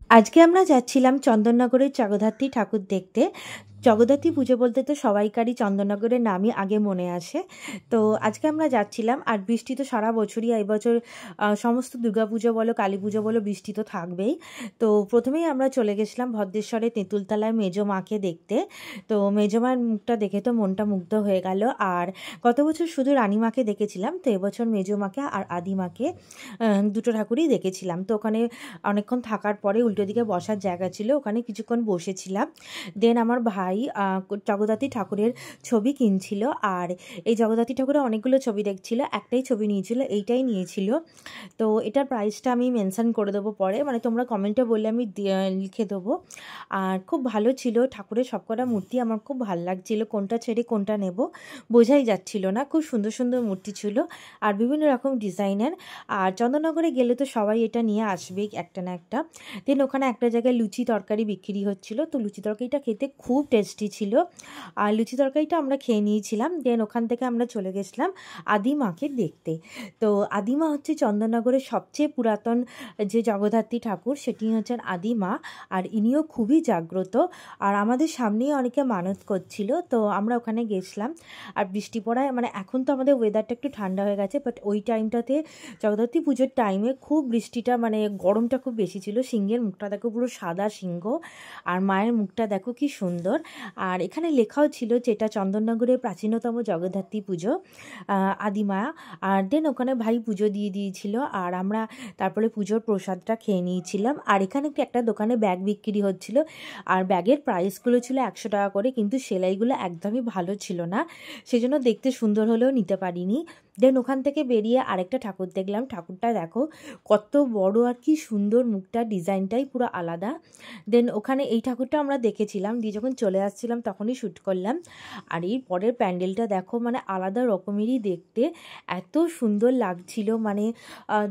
আজকে আমরা যাচ্ছিলাম চন্দননগরের জগদ্ধাত্রী ঠাকুর দেখতে। জগদ্ধাত্রী পুজো বলতে তো সবাইকারই চন্দননগরের নামই আগে মনে আসে। তো আজকে আমরা যাচ্ছিলাম, আর বৃষ্টি তো সারা বছরই, এই বছর সমস্ত দুর্গাপুজো বলো কালী পুজো বলো বৃষ্টি তো থাকবেই। তো প্রথমেই আমরা চলে গেছিলাম ভদ্রেশ্বরে তেঁতুলতলায় মেজো মাকে দেখতে। তো মেজো মায়ের মুখটা দেখে তো মনটা মুগ্ধ হয়ে গেল। আর গত বছর শুধু রানীমাকে দেখেছিলাম, তো এবছর মেজো মাকে আর আদিমাকে দুটো ঠাকুরই দেখেছিলাম। তো ওখানে অনেকক্ষণ থাকার পরে উল্টো দিকে বসার জায়গা ছিল, ওখানে কিছুক্ষণ বসেছিলাম। দেন আমার ভাই জগদ্ধাত্রী ঠাকুরের ছবি কিনছিল, আর এই জগদ্ধাত্রী ঠাকুরের অনেকগুলো ছবি দেখছিল, একটাই ছবি নিয়েছিল, এইটাই নিয়েছিল। তো এটার প্রাইসটা আমি মেনশন করে দেবো পরে, মানে তোমরা কমেন্টে বললে আমি লিখে দেবো। আর খুব ভালো ছিল, ঠাকুরের সবকটা মূর্তি আমার খুব ভালো লাগছিল, কোনটা ছেড়ে কোনটা নেব বোঝাই যাচ্ছিল না। খুব সুন্দর সুন্দর মূর্তি ছিল আর বিভিন্ন রকম ডিজাইনের। আর চন্দননগরে গেলে তো সবাই এটা নিয়ে আসবেই একটা না একটা। দেন ওখানে একটা জায়গায় লুচি তরকারি বিক্রি হচ্ছিল, তো লুচি তরকারিটা খেতে খুব টেস্টি ছিল, আর লুচি তরকারিটা আমরা খেয়ে নিয়েছিলাম। দেন ওখান থেকে আমরা চলে গেছিলাম আদিমাকে দেখতে। তো আদিমা হচ্ছে চন্দননগরের সবচেয়ে পুরাতন যে জগদ্ধাত্রী ঠাকুর, সেটি হচ্ছেন আদিমা। আর ইনিও খুবই জাগ্রত, আর আমাদের সামনেই অনেকে মানত করছিল, তো আমরা ওখানে গেছিলাম। আর বৃষ্টি পড়ায়, মানে এখন তো আমাদের ওয়েদারটা একটু ঠান্ডা হয়ে গেছে, বাট ওই টাইমটাতে জগদ্ধাত্রী পুজোর টাইমে খুব বৃষ্টিটা, মানে গরমটা খুব বেশি ছিল। সিংহের মুখটা দেখো পুরো সাদা সিংহ, আর মায়ের মুখটা দেখো কি সুন্দর। আর এখানে লেখাও ছিল যে এটা চন্দননগরের প্রাচীনতম জগদ্ধাত্রী পুজো, আদিমা। আর দেন ওখানে ভাই পুজো দিয়ে দিয়েছিল, আর আমরা তারপরে পুজোর প্রসাদটা খেয়ে নিয়েছিলাম। আর এখানে একটা দোকানে ব্যাগ বিক্রি হচ্ছিল, আর ব্যাগের প্রাইসগুলো ছিল 100 টাকা করে, কিন্তু সেলাইগুলো একদমই ভালো ছিল না, সেজন্য দেখতে সুন্দর হলেও নিতে পারিনি। দেন ওখান থেকে বেরিয়ে আরেকটা ঠাকুর দেখলাম, ঠাকুরটা দেখো কত বড় আর কি সুন্দর, মুখটা ডিজাইনটাই পুরো আলাদা। দেন ওখানে এই ঠাকুরটা আমরা দেখেছিলাম, দিয়ে যখন চলে আসছিলাম তখনই শ্যুট করলাম। আর এই পরের প্যান্ডেলটা দেখো, মানে আলাদা রকমেরই দেখতে, এত সুন্দর লাগছিল। মানে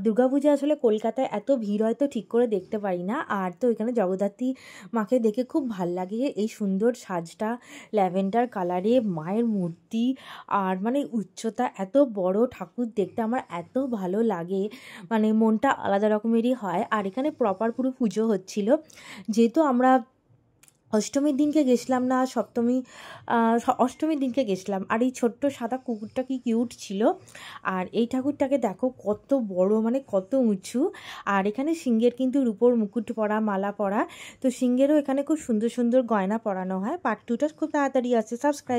দুর্গাপূজা আসলে কলকাতায় এত ভিড় হয়তো ঠিক করে দেখতে পারি না। আর তো এখানে জগদ্ধাত্রী মাকে দেখে খুব ভাল লাগে, এই সুন্দর সাজটা ল্যাভেন্ডার কালারে, মায়ের মূর্তি, আর মানে উচ্চতা, এত বড় ঠাকুর দেখতে আমার এত ভালো লাগে, মানে মনটা আলাদা রকমেরই হয়। আর এখানে প্রপার পুরো পুজো হচ্ছিল, যেহেতু আমরা অষ্টমীর দিনকে গেছিলাম না, অষ্টমীর দিনকে গেছিলাম। আর এই ছোট্ট সাদা কুকুরটা কি কিউট ছিল। আর এই ঠাকুরটাকে দেখো কত বড়, মানে কত উঁচু। আর এখানে সিংহের কিন্তু রূপোর মুকুট পরা, মালা পরা, তো সিংহেরও এখানে খুব সুন্দর সুন্দর গয়না পরানো হয়। পার্ট 2টা খুব তাড়াতাড়ি আছে। সাবস্ক্রাইব।